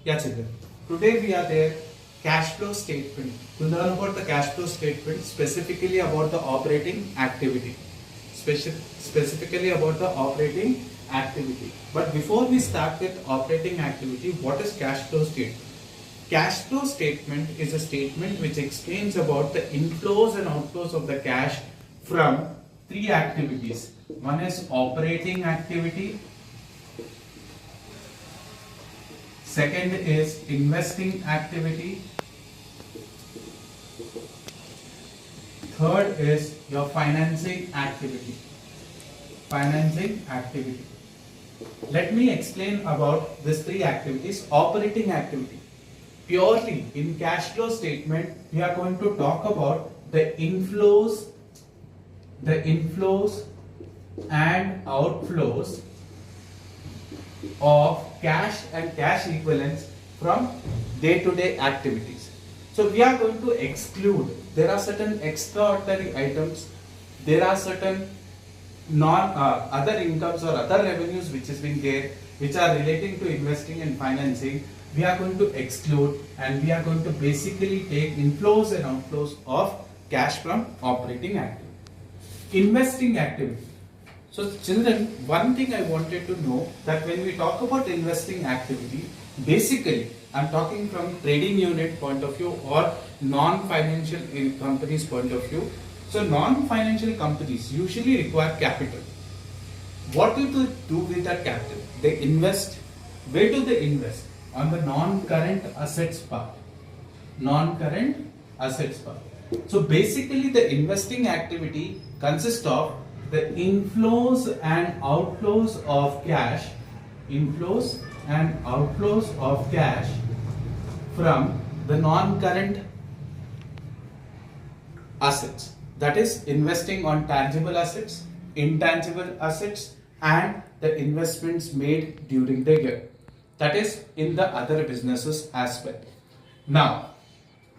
Yeah, children. Today we are there cash flow statement. To learn about the cash flow statement, specifically about the operating activity. Specifically about the operating activity. But before we start with operating activity, what is cash flow statement? Cash flow statement is a statement which explains about the inflows and outflows of the cash from three activities. One is operating activity. Second is investing activity. Third is your financing activity. Financing activity. Let me explain about these three activities. Operating activity. Purely in cash flow statement, we are going to talk about the inflows and outflows of cash and cash equivalents from day-to-day activities. So we are going to exclude, there are certain extraordinary items, there are certain other incomes or other revenues which is being there, which are relating to investing and financing. We are going to exclude, and we are going to basically take inflows and outflows of cash from operating activity. Investing activity. So children, one thing I wanted to know, that when we talk about investing activity, basically I'm talking from trading unit point of view or non-financial companies point of view. So non-financial companies usually require capital. What do they do with that capital? They invest. Where do they invest? On the non-current assets part. Non-current assets part. So basically the investing activity consists of the inflows and outflows of cash, inflows and outflows of cash from the non-current assets. That is investing on tangible assets, intangible assets, and the investments made during the year. That is in the other businesses as well. Now,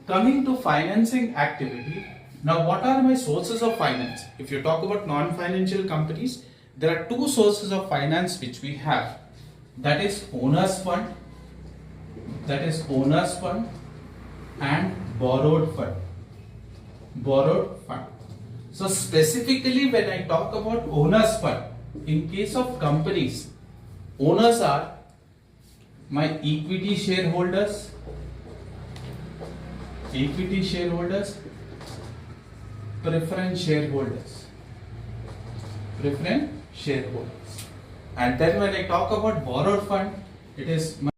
coming to financing activity. Now, what are my sources of finance? If you talk about non-financial companies, there are two sources of finance which we have. That is owner's fund. That is owner's fund and borrowed fund. Borrowed fund. So specifically when I talk about owner's fund, in case of companies, owners are my equity shareholders, preference shareholders, and then when I talk about borrowed fund, it is my